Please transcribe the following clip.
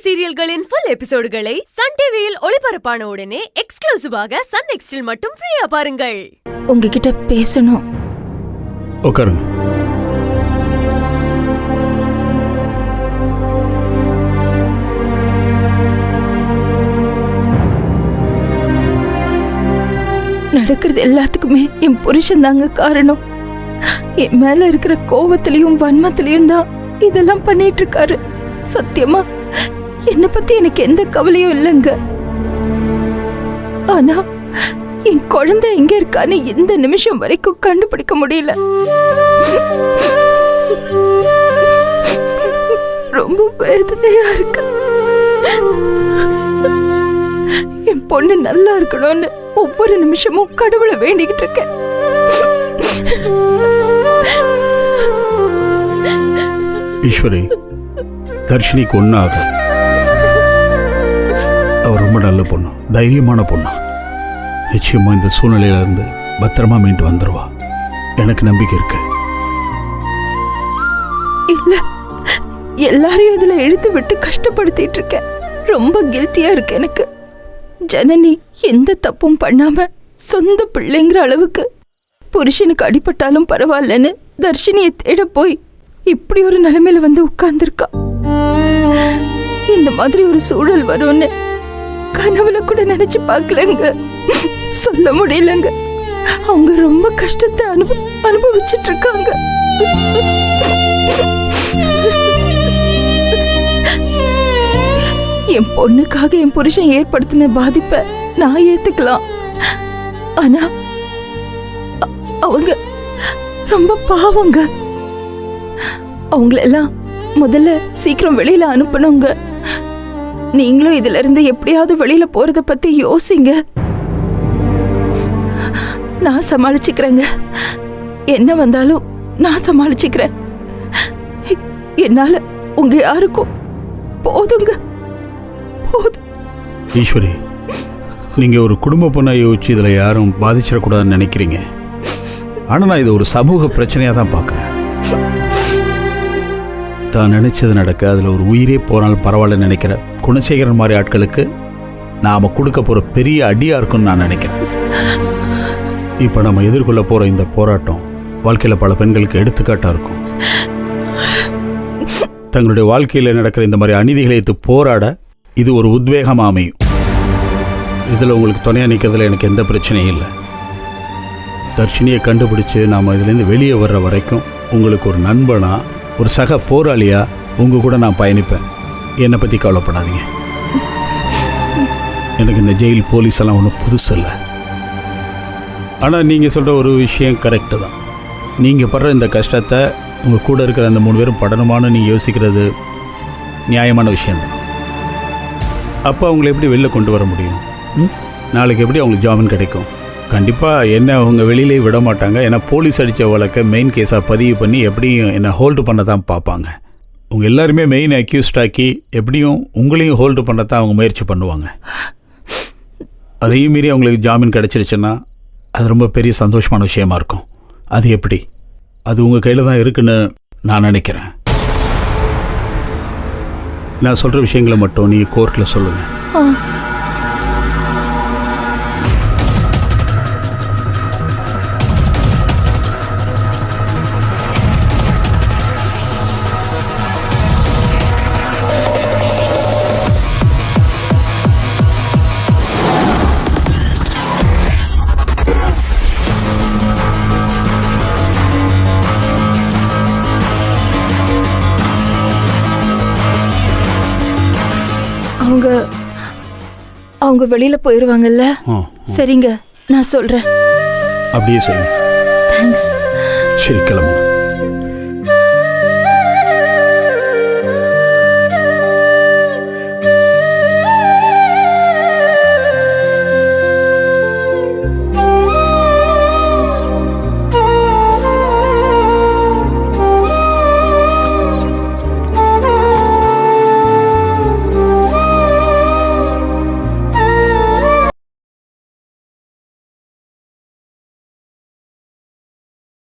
சீரியல்களின் full எபிசோடுகளை Sun டிவியில் ஒளிபரப்பான உடனே எக்ஸ்க்ளூசிவாக சன் நெக்ஸ்டில் மட்டும் ஃப்ரீயா பாருங்கள். உங்ககிட்ட பேசணும். உட்காருங்க. நடக்கிறது எல்லாத்துக்குமே என் புருஷன் தாங்க காரணம். என் மேல இருக்கிற கோபத்திலையும் வன்மத்திலையும் தான் இதெல்லாம் பண்ணிட்டு இருக்காரு. சத்தியமா என்னை பத்தி எனக்கு எந்த கவலையும் இல்லைங்க. ஆனா என் குழந்தை எங்க இருக்கான்னு இந்த நிமிஷம் வரைக்கும் கண்டுபிடிக்க முடியல. ரொம்ப வேதனையா இருக்கு. என் பொண்ணு நல்லா இருக்கணும்னு ஒவ்வொரு நிமிஷமும் கடவுளை வேண்டிக்கிட்டு இருக்கேன். ஈஸ்வரி, தர்ஷினிக்கு ஒன்னாக அவர் ரொம்ப நல்ல பொண்ணு, தைரியமான பொண்ணு. நிச்சயமா இந்த சூழ்நிலையில இருந்து பத்திரமா மீண்டு வந்துருவா. எனக்கு நம்பிக்கை இருக்கு. இல்ல, எல்லாரையும் இதுல இழுத்து விட்டு கஷ்டப்படுத்திட்டு இருக்கேன். ரொம்ப கில்ட்டியா இருக்கு எனக்கு. ஜனனி எந்த தப்பும் பண்ணாம சொந்த பிள்ளைங்கிற அளவுக்கு புருஷனுக்கு அடிபட்டாலும் பரவாயில்லன்னு தர்ஷினியை தேட போய் இப்படி ஒரு நிலைமையில வந்து உட்கார்ந்துருக்கா. இந்த மாதிரி ஒரு சூழல் வரும்னு கனவுல கூட நினைச்சு பார்க்கலங்க. சொல்ல முடியலங்க. அவங்க ரொம்ப கஷ்டத்தை அனுபவிச்சுட்டு இருக்காங்க. என் பொண்ணுக்காக என் புருஷன் ஏற்படுத்தின பாதிப்பை நான் ஏத்துக்கலாம். ஆனா அவங்க ரொம்ப பாவங்க. அவங்களெல்லாம் முதல்ல சீக்கிரம் வெளியில அனுப்பணுங்க. நீங்களும் இதுல இருந்து எப்படியாவது வெளியில போறத பத்தி யோசிங்க. நான் சமாளிச்சுக்கிறேங்க. என்ன வந்தாலும் நான் சமாளிச்சுக்கிறேன். என்னால உங்க யாருக்கும் போதுங்க, போதும். ஈஸ்வரி, நீங்க ஒரு குடும்ப பொண்ணை யோசிச்சு இதுல யாரும் பாதிச்சிடக்கூடாதுன்னு நினைக்கிறீங்க. ஆனா நான் இது ஒரு சமூக பிரச்சனையா தான் பார்க்கிறேன். தான் நினைச்சது நடக்க அதில் ஒரு உயிரே போனாலும் பரவாயில்ல நினைக்கிற குணசேகரன் மாதிரி ஆட்களுக்கு நாம் கொடுக்க போகிற பெரிய அடியாக இருக்குன்னு நான் நினைக்கிறேன். இப்போ நம்ம எதிர்கொள்ள போகிற இந்த போராட்டம் வாழ்க்கையில் பல பெண்களுக்கு எடுத்துக்காட்டாக இருக்கும். தங்களுடைய வாழ்க்கையில் நடக்கிற இந்த மாதிரி அநீதிகளை எடுத்து போராட இது ஒரு உத்வேகமாக அமையும். இதில் உங்களுக்கு துணையாக நிற்கிறதுல எனக்கு எந்த பிரச்சனையும் இல்லை. தர்ஷினியை கண்டுபிடிச்சு நாம் இதுலேருந்து வெளியே வர்ற வரைக்கும் உங்களுக்கு ஒரு நண்பனாக, ஒரு சக போராளியா உங்க கூட நான் பயணிப்பேன். என்னை பற்றி கவலைப்படாதீங்க. எனக்கு இந்த ஜெயில் போலீஸ் எல்லாம் ஒன்றும் புதுசு இல்லை. ஆனால் நீங்கள் சொல்கிற ஒரு விஷயம் கரெக்டு தான். நீங்கள் படுற இந்த கஷ்டத்தை உங்கள் கூட இருக்கிற அந்த 3 பேரும் படணுமான்னு நீங்கள் யோசிக்கிறது நியாயமான விஷயந்தான். அப்போ அவங்களை எப்படி வெளில கொண்டு வர முடியும்? நாளைக்கு எப்படி அவங்களுக்கு ஜாமீன் கிடைக்கும்? கண்டிப்பாக என்ன அவங்க வெளியிலே விட மாட்டாங்க. ஏன்னா போலீஸ் அடித்த வழக்கை மெயின் கேஸாக பதிவு பண்ணி எப்படியும் என்னை ஹோல்டு பண்ண தான் பார்ப்பாங்க. அவங்க எல்லாருமே மெயின் அக்யூஸ்ட் ஆக்கி எப்படியும் உங்களையும் ஹோல்டு பண்ண தான் அவங்க முயற்சி பண்ணுவாங்க. அதையும் மீறி அவங்களுக்கு ஜாமீன் கிடச்சிருச்சுன்னா அது ரொம்ப பெரிய சந்தோஷமான விஷயமா இருக்கும். அது எப்படி? அது உங்கள் கையில் தான் இருக்குன்னு நான் நினைக்கிறேன். நான் சொல்கிற விஷயங்களை மட்டும் நீங்கள் கோர்ட்டில் சொல்லுங்கள். அவங்க வெளியில போயிருவாங்கல்ல? சரிங்க, நான் சொல்றேன். அப்படியே செய்யுங்க. தேங்க்ஸ். சரி, கிளம்புங்க.